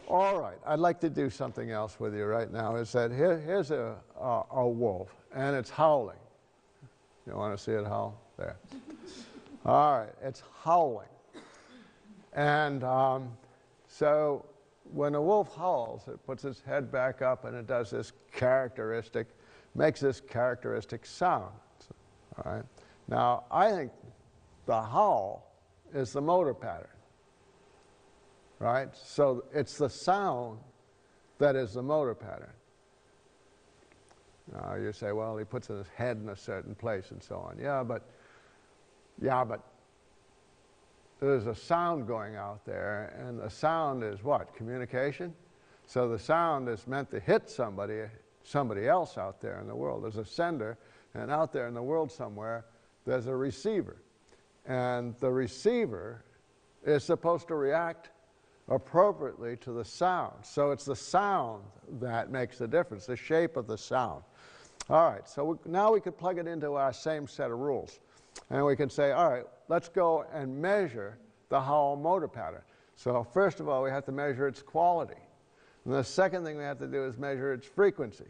All right, I'd like to do something else with you right now. Is that here's a wolf, and it's howling. You want to see it howl? There. All right, it's howling. And so when a wolf howls, it puts its head back up, and it does this characteristic, makes this characteristic sound. All right. Now, I think the howl is the motor pattern. Right? So it's the sound that is the motor pattern. Now you say, well, he puts his head in a certain place and so on. Yeah, but there's a sound going out there, and the sound is what? Communication? So the sound is meant to hit somebody else out there in the world. There's a sender, and out there in the world somewhere, there's a receiver. And the receiver is supposed to react appropriately to the sound. So it's the sound that makes the difference, the shape of the sound. All right, so now we could plug it into our same set of rules. And we can say, all right, let's go and measure the howl motor pattern. So first of all, we have to measure its quality. And the second thing we have to do is measure its frequency.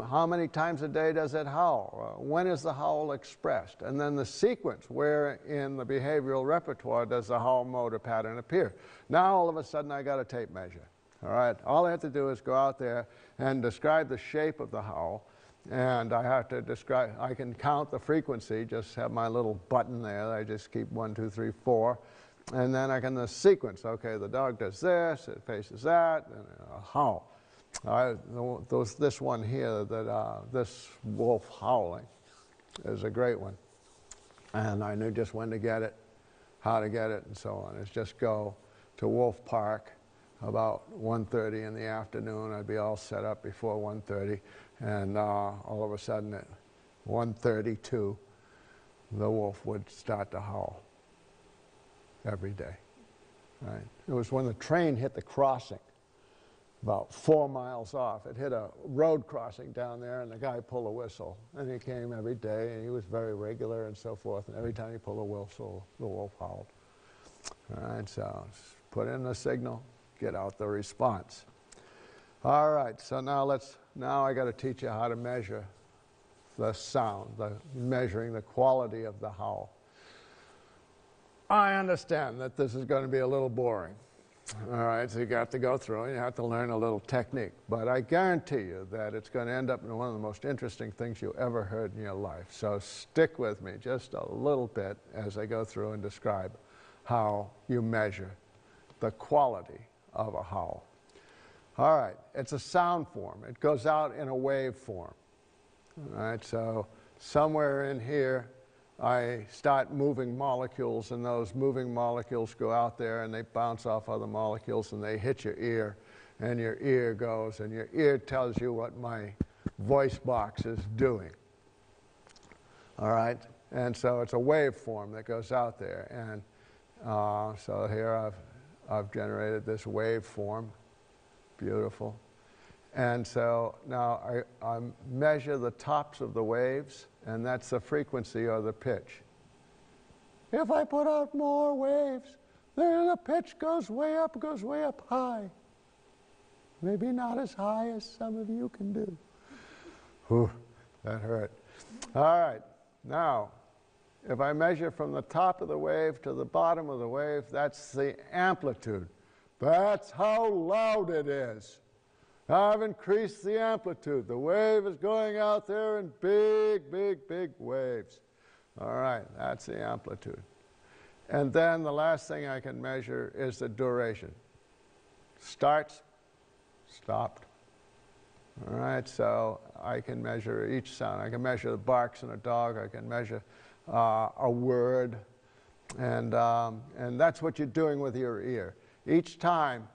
How many times a day does it howl? When is the howl expressed? And then the sequence, where in the behavioral repertoire does the howl motor pattern appear? Now all of a sudden I got a tape measure. All right, all I have to do is go out there and describe the shape of the howl, and I have to describe, I can count the frequency, just have my little button there, I just keep 1, 2, 3, 4, and then I can the sequence, okay, the dog does this, it faces that, and a howl. This one here, this wolf howling, is a great one. And I knew just when to get it, how to get it, and so on. It's just go to Wolf Park about 1:30 in the afternoon. I'd be all set up before 1:30, and all of a sudden at 1:32, the wolf would start to howl every day. Right? It was when the train hit the crossing, about 4 miles off. It hit a road crossing down there, and the guy pulled a whistle. And he came every day, and he was very regular and so forth. And every time he pulled a whistle, the wolf howled. All right, so put in the signal, get out the response. All right, so now I got to teach you how to measure the sound, measuring the quality of the howl. I understand that this is going to be a little boring. All right, so you got to go through and you have to learn a little technique. But I guarantee you that it's going to end up in one of the most interesting things you ever heard in your life. So stick with me just a little bit as I go through and describe how you measure the quality of a howl. All right, it's a sound form. It goes out in a wave form. All right, so somewhere in here, I start moving molecules, and those moving molecules go out there and they bounce off other molecules and they hit your ear, and your ear goes, and your ear tells you what my voice box is doing. All right, and so it's a waveform that goes out there, and so here I've generated this waveform, beautiful, and so now I measure the tops of the waves. And that's the frequency or the pitch. If I put out more waves, then the pitch goes way up high. Maybe not as high as some of you can do. Whew, that hurt. All right, now, if I measure from the top of the wave to the bottom of the wave, that's the amplitude. That's how loud it is. Now I've increased the amplitude. The wave is going out there in big, big, big waves. All right, that's the amplitude. And then the last thing I can measure is the duration. Starts, stopped. All right, so I can measure each sound. I can measure the barks in a dog. I can measure a word. And that's what you're doing with your ear. Each time,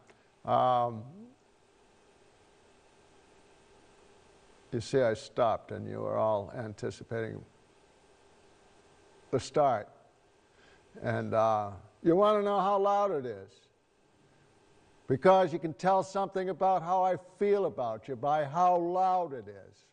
you see I stopped, and you were all anticipating the start. And you want to know how loud it is, because you can tell something about how I feel about you by how loud it is.